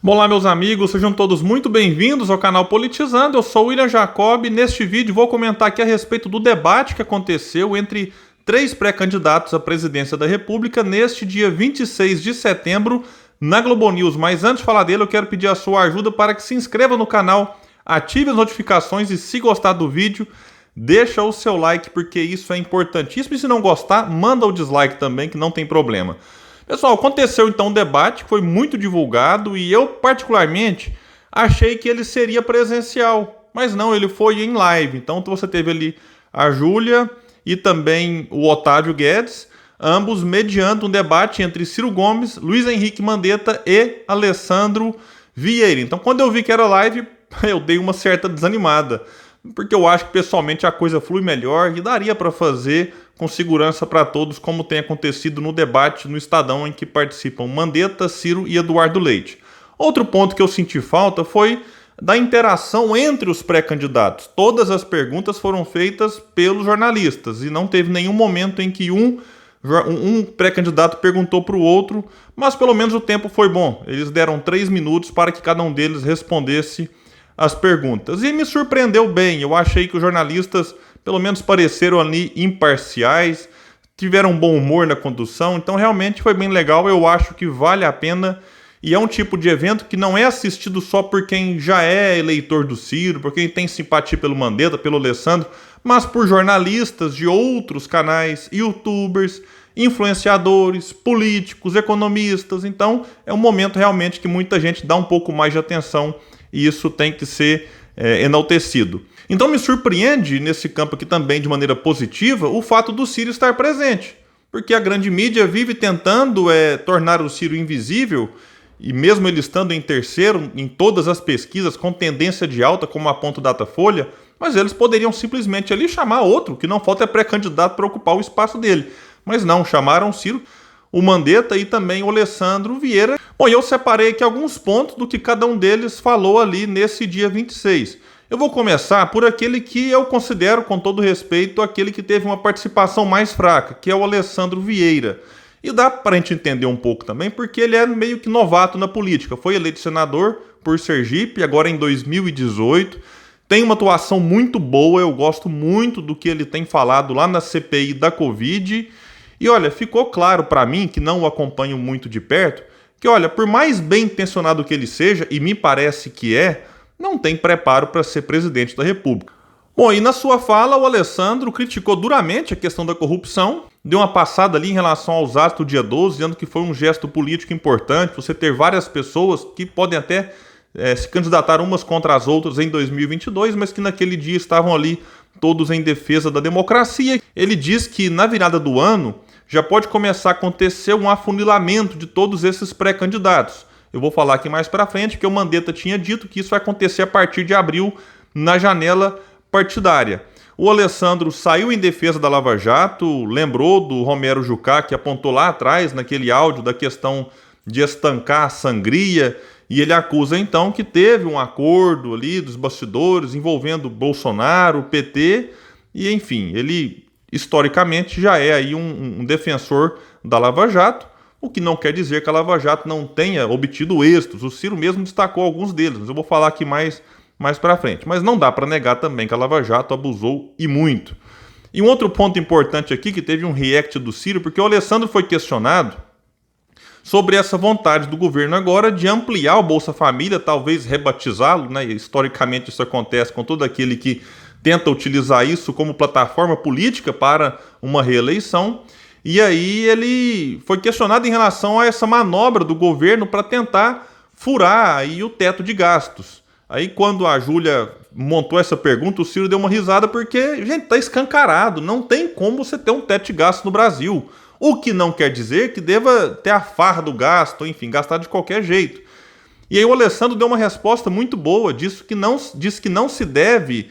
Olá, meus amigos, sejam todos muito bem-vindos ao canal Politizando. Eu sou o William Jacob e neste vídeo vou comentar aqui a respeito do debate que aconteceu entre três pré-candidatos à presidência da República neste dia 26 de setembro na Globo News. Mas antes de falar dele, eu quero pedir a sua ajuda para que se inscreva no canal, ative as notificações e, se gostar do vídeo, deixa o seu like, porque isso é importantíssimo. E se não gostar, manda o dislike também, que não tem problema. Pessoal, aconteceu então um debate que foi muito divulgado e eu particularmente achei que ele seria presencial, mas não, ele foi em live. Então você teve ali a Júlia e também o Otávio Guedes, ambos mediando um debate entre Ciro Gomes, Luiz Henrique Mandetta e Alessandro Vieira. Então quando eu vi que era live, eu dei uma certa desanimada, porque eu acho que pessoalmente a coisa flui melhor e daria para fazer com segurança para todos, como tem acontecido no debate no Estadão, em que participam Mandetta, Ciro e Eduardo Leite. Outro ponto que eu senti falta foi da interação entre os pré-candidatos. Todas as perguntas foram feitas pelos jornalistas e não teve nenhum momento em que um pré-candidato perguntou para o outro, mas pelo menos o tempo foi bom. Eles deram 3 minutos para que cada um deles respondesse as perguntas. E me surpreendeu bem. Eu achei que os jornalistas pelo menos pareceram ali imparciais, tiveram um bom humor na condução, então realmente foi bem legal. Eu acho que vale a pena e é um tipo de evento que não é assistido só por quem já é eleitor do Ciro, por quem tem simpatia pelo Mandetta, pelo Alessandro, mas por jornalistas de outros canais, youtubers, influenciadores, políticos, economistas. Então é um momento realmente que muita gente dá um pouco mais de atenção e isso tem que ser enaltecido. Então me surpreende nesse campo aqui também de maneira positiva o fato do Ciro estar presente, porque a grande mídia vive tentando tornar o Ciro invisível e mesmo ele estando em terceiro em todas as pesquisas com tendência de alta, como aponta o Datafolha, mas eles poderiam simplesmente ali chamar outro, que não falta pré-candidato para ocupar o espaço dele. Mas não, chamaram o Ciro, o Mandetta e também o Alessandro Vieira. Bom, eu separei aqui alguns pontos do que cada um deles falou ali nesse dia 26. Eu vou começar por aquele que eu considero, com todo respeito, aquele que teve uma participação mais fraca, que é o Alessandro Vieira. E dá para a gente entender um pouco também, porque ele é meio que novato na política. Foi eleito senador por Sergipe, agora em 2018. Tem uma atuação muito boa, eu gosto muito do que ele tem falado lá na CPI da Covid. E olha, ficou claro para mim, que não o acompanho muito de perto, que olha, por mais bem intencionado que ele seja, e me parece que não tem preparo para ser presidente da República. Bom, e na sua fala, o Alessandro criticou duramente a questão da corrupção, deu uma passada ali em relação aos atos do dia 12, dizendo que foi um gesto político importante, você ter várias pessoas que podem até se candidatar umas contra as outras em 2022, mas que naquele dia estavam ali todos em defesa da democracia. Ele diz que na virada do ano já pode começar a acontecer um afunilamento de todos esses pré-candidatos. Eu vou falar aqui mais para frente, porque o Mandetta tinha dito que isso vai acontecer a partir de abril, na janela partidária. O Alessandro saiu em defesa da Lava Jato, lembrou do Romero Jucá, que apontou lá atrás, naquele áudio, da questão de estancar a sangria, e ele acusa então que teve um acordo ali dos bastidores envolvendo Bolsonaro, o PT, e enfim, ele historicamente já é aí um defensor da Lava Jato, o que não quer dizer que a Lava Jato não tenha obtido êxitos. O Ciro mesmo destacou alguns deles, mas eu vou falar aqui mais para frente. Mas não dá para negar também que a Lava Jato abusou e muito. E um outro ponto importante aqui, que teve um react do Ciro, porque o Alessandro foi questionado sobre essa vontade do governo agora de ampliar o Bolsa Família, talvez rebatizá-lo, né? Historicamente isso acontece com todo aquele que tenta utilizar isso como plataforma política para uma reeleição. E aí ele foi questionado em relação a essa manobra do governo para tentar furar aí o teto de gastos. Aí quando a Júlia montou essa pergunta, o Ciro deu uma risada porque, gente, tá escancarado, não tem como você ter um teto de gastos no Brasil. O que não quer dizer que deva ter a farra do gasto, enfim, gastar de qualquer jeito. E aí o Alessandro deu uma resposta muito boa, disse que não se deve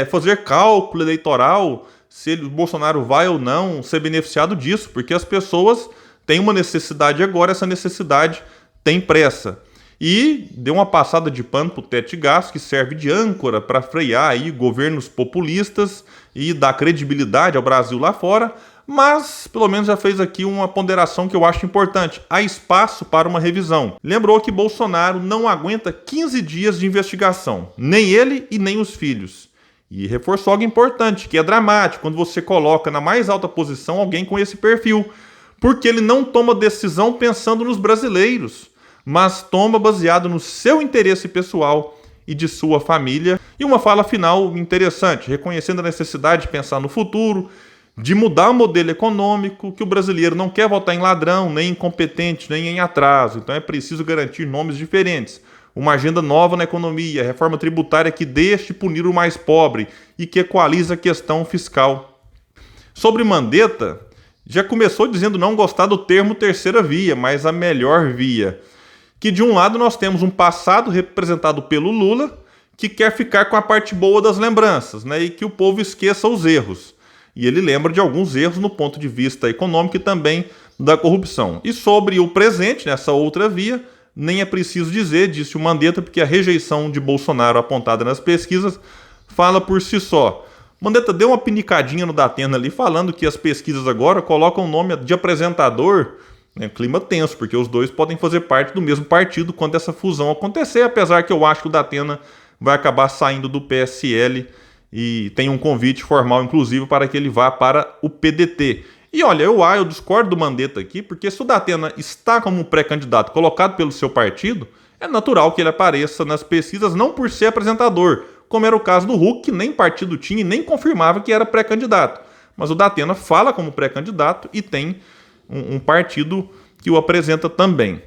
fazer cálculo eleitoral se o Bolsonaro vai ou não ser beneficiado disso, porque as pessoas têm uma necessidade agora, essa necessidade tem pressa. E deu uma passada de pano para o teto de gastos, que serve de âncora para frear aí governos populistas e dar credibilidade ao Brasil lá fora, mas pelo menos já fez aqui uma ponderação que eu acho importante. Há espaço para uma revisão. Lembrou que Bolsonaro não aguenta 15 dias de investigação, nem ele e nem os filhos. E reforçou algo importante, que é dramático, quando você coloca na mais alta posição alguém com esse perfil, porque ele não toma decisão pensando nos brasileiros, mas toma baseado no seu interesse pessoal e de sua família. E uma fala final interessante, reconhecendo a necessidade de pensar no futuro, de mudar o modelo econômico, que o brasileiro não quer votar em ladrão, nem em incompetente, nem em atraso. Então é preciso garantir nomes diferentes. Uma agenda nova na economia, reforma tributária que deixe de punir o mais pobre e que equalize a questão fiscal. Sobre Mandetta, já começou dizendo não gostar do termo terceira via, mas a melhor via. Que de um lado nós temos um passado representado pelo Lula, que quer ficar com a parte boa das lembranças, né, e que o povo esqueça os erros. E ele lembra de alguns erros no ponto de vista econômico e também da corrupção. E sobre o presente, nessa outra via, nem é preciso dizer, disse o Mandetta, porque a rejeição de Bolsonaro apontada nas pesquisas fala por si só. Mandetta deu uma pinicadinha no Datena ali, falando que as pesquisas agora colocam o nome de apresentador, né, clima tenso, porque os dois podem fazer parte do mesmo partido quando essa fusão acontecer, apesar que eu acho que o Datena vai acabar saindo do PSL e tem um convite formal, inclusive, para que ele vá para o PDT. E olha, eu discordo do Mandetta aqui, porque se o Datena está como um pré-candidato colocado pelo seu partido, é natural que ele apareça nas pesquisas não por ser apresentador, como era o caso do Huck, que nem partido tinha e nem confirmava que era pré-candidato. Mas o Datena fala como pré-candidato e tem um partido que o apresenta também.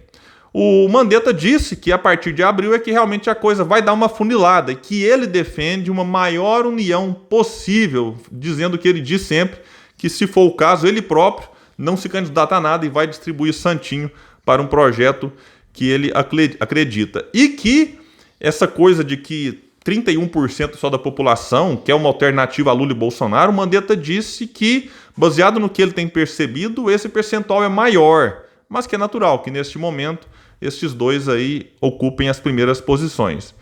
O Mandetta disse que a partir de abril é que realmente a coisa vai dar uma funilada e que ele defende uma maior união possível, dizendo que ele diz sempre que, se for o caso, ele próprio não se candidata a nada e vai distribuir santinho para um projeto que ele acredita. E que essa coisa de que 31% só da população quer uma alternativa a Lula e Bolsonaro, o Mandetta disse que, baseado no que ele tem percebido, esse percentual é maior, mas que é natural que, neste momento, estes dois aí ocupem as primeiras posições.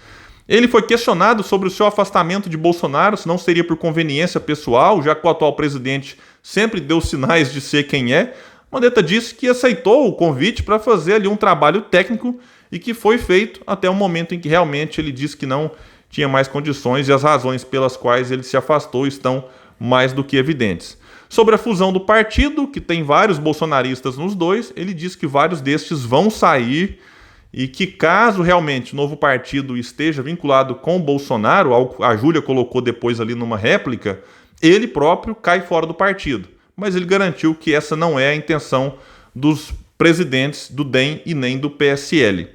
Ele foi questionado sobre o seu afastamento de Bolsonaro, se não seria por conveniência pessoal, já que o atual presidente sempre deu sinais de ser quem é. Mandetta disse que aceitou o convite para fazer ali um trabalho técnico e que foi feito até o momento em que realmente ele disse que não tinha mais condições e as razões pelas quais ele se afastou estão mais do que evidentes. Sobre a fusão do partido, que tem vários bolsonaristas nos dois, ele disse que vários destes vão sair e que, caso realmente o novo partido esteja vinculado com o Bolsonaro, a Júlia colocou depois ali numa réplica, ele próprio cai fora do partido. Mas ele garantiu que essa não é a intenção dos presidentes do DEM e nem do PSL.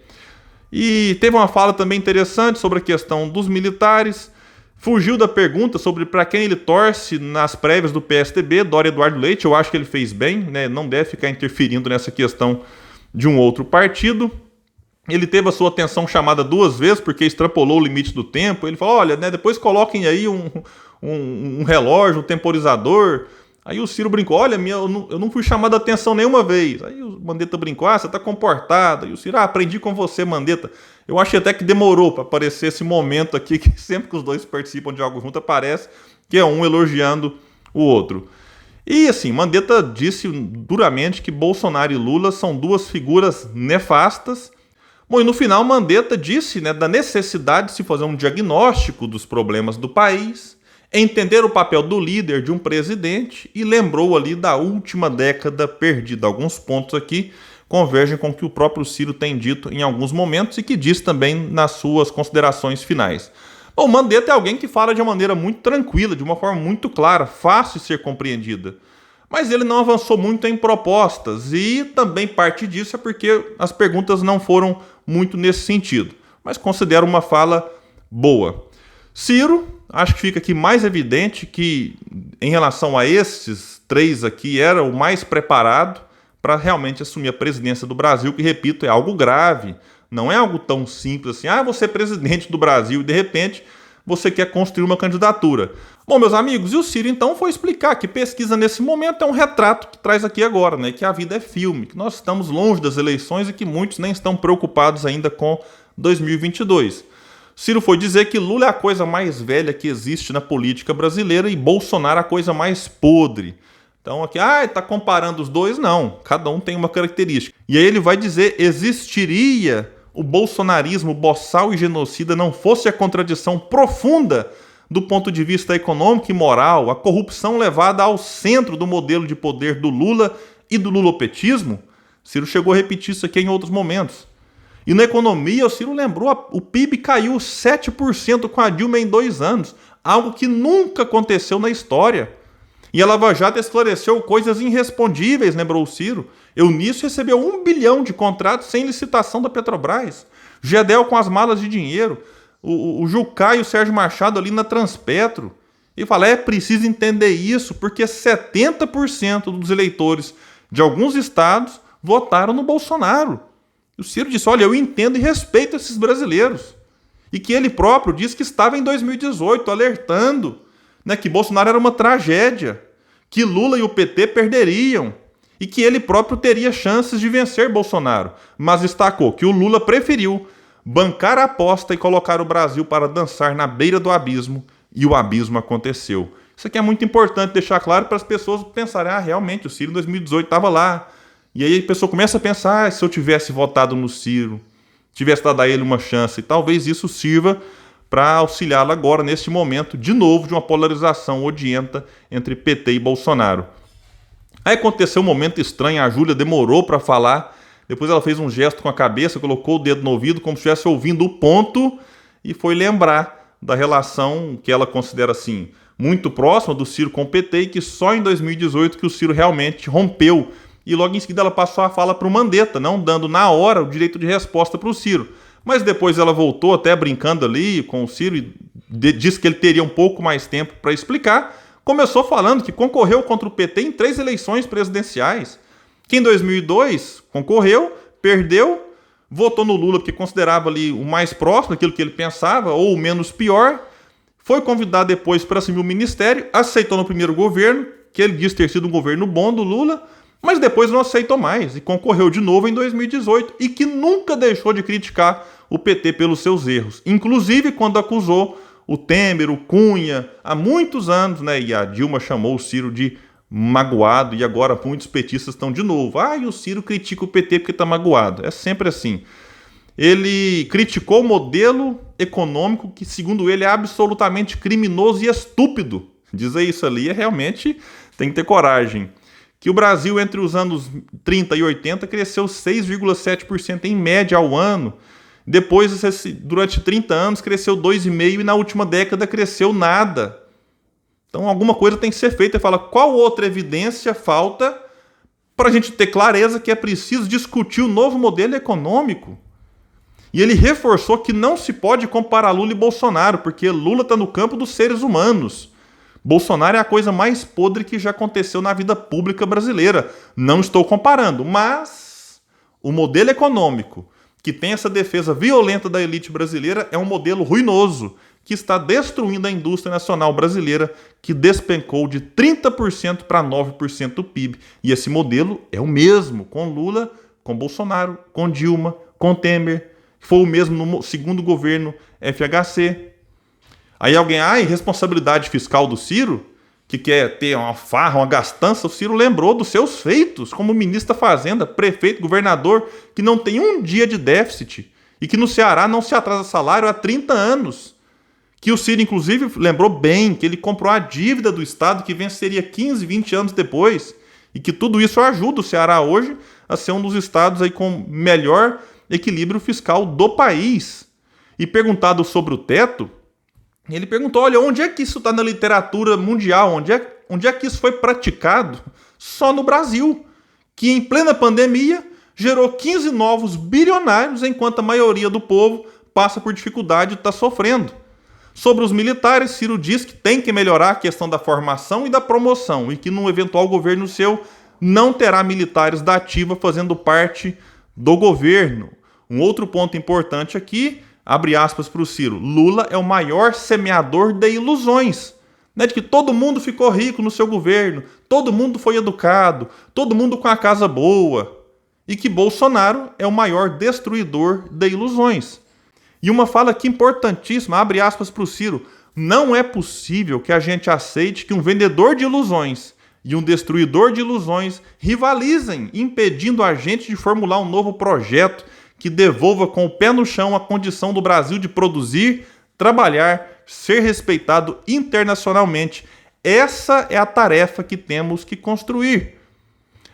E teve uma fala também interessante sobre a questão dos militares. Fugiu da pergunta sobre para quem ele torce nas prévias do PSDB, Dória Eduardo Leite. Eu acho que ele fez bem, né? Não deve ficar interferindo nessa questão de um outro partido. Ele teve a sua atenção chamada 2 vezes porque extrapolou o limite do tempo. Ele falou, olha, né, depois coloquem aí um relógio, um temporizador. Aí o Ciro brincou, olha, eu não fui chamado a atenção nenhuma vez. Aí o Mandetta brincou, você tá comportado. Aí o Ciro, aprendi com você, Mandetta. Eu achei até que demorou para aparecer esse momento aqui, que sempre que os dois participam de algo junto aparece, que é um elogiando o outro. E assim, Mandetta disse duramente que Bolsonaro e Lula são duas figuras nefastas. Bom, e no final Mandetta disse, né, da necessidade de se fazer um diagnóstico dos problemas do país, entender o papel do líder de um presidente e lembrou ali da última década perdida. Alguns pontos aqui convergem com o que o próprio Ciro tem dito em alguns momentos e que diz também nas suas considerações finais. Bom, Mandetta é alguém que fala de uma maneira muito tranquila, de uma forma muito clara, fácil de ser compreendida. Mas ele não avançou muito em propostas e também parte disso é porque as perguntas não foram muito nesse sentido. Mas considero uma fala boa. Ciro, acho que fica aqui mais evidente que em relação a esses três aqui era o mais preparado para realmente assumir a presidência do Brasil, que, repito, é algo grave. Não é algo tão simples assim, você é presidente do Brasil e de repente você quer construir uma candidatura. Bom, meus amigos, e o Ciro então foi explicar que pesquisa nesse momento é um retrato que traz aqui agora, né? Que a vida é filme, que nós estamos longe das eleições e que muitos nem estão preocupados ainda com 2022. Ciro foi dizer que Lula é a coisa mais velha que existe na política brasileira e Bolsonaro a coisa mais podre. Então aqui, está comparando os dois? Não, cada um tem uma característica. E aí ele vai dizer, existiria o bolsonarismo boçal e genocida não fosse a contradição profunda do ponto de vista econômico e moral, a corrupção levada ao centro do modelo de poder do Lula e do lulopetismo? Ciro chegou a repetir isso aqui em outros momentos. E na economia, o Ciro lembrou, o PIB caiu 7% com a Dilma em 2 anos, algo que nunca aconteceu na história. E a Lava Jato esclareceu coisas irrespondíveis, lembrou o Ciro. Eunício recebeu 1 bilhão de contratos sem licitação da Petrobras. Gedel com as malas de dinheiro. O Jucá e o Sérgio Machado ali na Transpetro. E fala, é preciso entender isso, porque 70% dos eleitores de alguns estados votaram no Bolsonaro. E o Ciro disse, olha, eu entendo e respeito esses brasileiros. E que ele próprio disse que estava em 2018 alertando, né, que Bolsonaro era uma tragédia, que Lula e o PT perderiam e que ele próprio teria chances de vencer Bolsonaro. Mas destacou que o Lula preferiu bancar a aposta e colocar o Brasil para dançar na beira do abismo, e o abismo aconteceu. Isso aqui é muito importante deixar claro para as pessoas pensarem, realmente, o Ciro em 2018 estava lá. E aí a pessoa começa a pensar, se eu tivesse votado no Ciro, tivesse dado a ele uma chance, talvez isso sirva para auxiliá-lo agora, neste momento, de novo, de uma polarização odienta entre PT e Bolsonaro. Aí aconteceu um momento estranho, a Júlia demorou para falar, depois ela fez um gesto com a cabeça, colocou o dedo no ouvido, como se estivesse ouvindo o ponto, e foi lembrar da relação que ela considera, assim, muito próxima do Ciro com o PT, e que só em 2018 que o Ciro realmente rompeu. E logo em seguida ela passou a fala para o Mandetta, não dando na hora o direito de resposta para o Ciro. Mas depois ela voltou, até brincando ali com o Ciro, e disse que ele teria um pouco mais tempo para explicar. Começou falando que concorreu contra o PT em 3 eleições presidenciais. Que em 2002 concorreu, perdeu, votou no Lula porque considerava ali o mais próximo daquilo que ele pensava, ou o menos pior. Foi convidado depois para assumir o ministério, aceitou no primeiro governo, que ele disse ter sido um governo bom do Lula, mas depois não aceitou mais e concorreu de novo em 2018 e que nunca deixou de criticar o PT pelos seus erros. Inclusive quando acusou o Temer, o Cunha, há muitos anos, né? E a Dilma chamou o Ciro de magoado e agora muitos petistas estão de novo. E o Ciro critica o PT porque está magoado. É sempre assim. Ele criticou o modelo econômico que, segundo ele, é absolutamente criminoso e estúpido. Dizer isso ali realmente tem que ter coragem. Que o Brasil, entre os anos 30 e 80, cresceu 6,7% em média ao ano. Depois, durante 30 anos, cresceu 2,5% e na última década cresceu nada. Então, alguma coisa tem que ser feita. Ele fala, qual outra evidência falta para a gente ter clareza que é preciso discutir o novo modelo econômico? E ele reforçou que não se pode comparar Lula e Bolsonaro, porque Lula está no campo dos seres humanos. Bolsonaro é a coisa mais podre que já aconteceu na vida pública brasileira. Não estou comparando, mas o modelo econômico que tem essa defesa violenta da elite brasileira é um modelo ruinoso, que está destruindo a indústria nacional brasileira, que despencou de 30% para 9% do PIB. E esse modelo é o mesmo com Lula, com Bolsonaro, com Dilma, com Temer, que foi o mesmo no segundo governo FHC. Aí alguém, irresponsabilidade fiscal do Ciro, que quer ter uma farra, uma gastança, o Ciro lembrou dos seus feitos como ministro da Fazenda, prefeito, governador, que não tem um dia de déficit e que no Ceará não se atrasa salário há 30 anos. Que o Ciro, inclusive, lembrou bem que ele comprou a dívida do Estado que venceria 15, 20 anos depois e que tudo isso ajuda o Ceará hoje a ser um dos estados aí com melhor equilíbrio fiscal do país. E perguntado sobre o teto, ele perguntou, olha, onde é que isso está na literatura mundial? Onde é que isso foi praticado? Só no Brasil, que em plena pandemia gerou 15 novos bilionários, enquanto a maioria do povo passa por dificuldade e está sofrendo. Sobre os militares, Ciro diz que tem que melhorar a questão da formação e da promoção e que num eventual governo seu não terá militares da ativa fazendo parte do governo. Um outro ponto importante aqui, abre aspas para o Ciro, Lula é o maior semeador de ilusões, né? De que todo mundo ficou rico no seu governo, todo mundo foi educado, todo mundo com a casa boa, e que Bolsonaro é o maior destruidor de ilusões. E uma fala aqui importantíssima, abre aspas para o Ciro, não é possível que a gente aceite que um vendedor de ilusões e um destruidor de ilusões rivalizem, impedindo a gente de formular um novo projeto que devolva com o pé no chão a condição do Brasil de produzir, trabalhar, ser respeitado internacionalmente. Essa é a tarefa que temos que construir.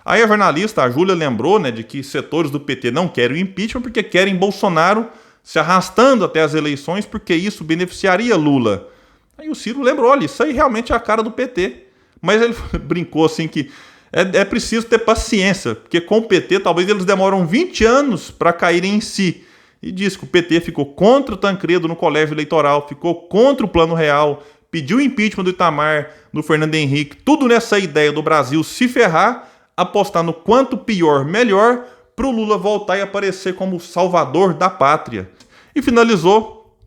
Aí a jornalista, a Júlia, lembrou, né, de que setores do PT não querem o impeachment porque querem Bolsonaro se arrastando até as eleições, porque isso beneficiaria Lula. Aí o Ciro lembrou, olha, isso aí realmente é a cara do PT. Mas ele brincou assim que é preciso ter paciência, porque com o PT talvez eles demoram 20 anos para caírem em si. E disse que o PT ficou contra o Tancredo no colégio eleitoral, ficou contra o Plano Real, pediu o impeachment do Itamar, do Fernando Henrique, tudo nessa ideia do Brasil se ferrar, apostar no quanto pior, melhor, para o Lula voltar e aparecer como o salvador da pátria. E finalizou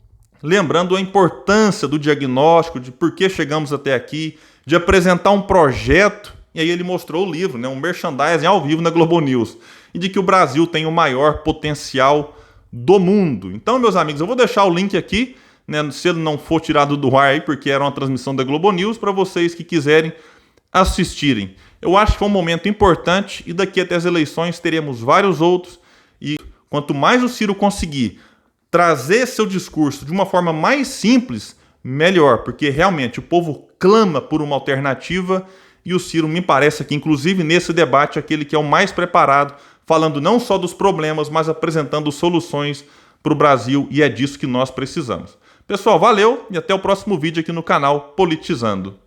lembrando a importância do diagnóstico, de por que chegamos até aqui, de apresentar um projeto, e aí ele mostrou o livro, né, um merchandising ao vivo na Globo News, e de que o Brasil tem o maior potencial do mundo. Então, meus amigos, eu vou deixar o link aqui, né, se ele não for tirado do ar aí, porque era uma transmissão da Globo News, para vocês que quiserem assistirem. Eu acho que foi um momento importante e daqui até as eleições teremos vários outros, e quanto mais o Ciro conseguir trazer seu discurso de uma forma mais simples, melhor, porque realmente o povo clama por uma alternativa e o Ciro me parece que, inclusive nesse debate, aquele que é o mais preparado, falando não só dos problemas, mas apresentando soluções para o Brasil, e é disso que nós precisamos. Pessoal, valeu e até o próximo vídeo aqui no canal Politizando.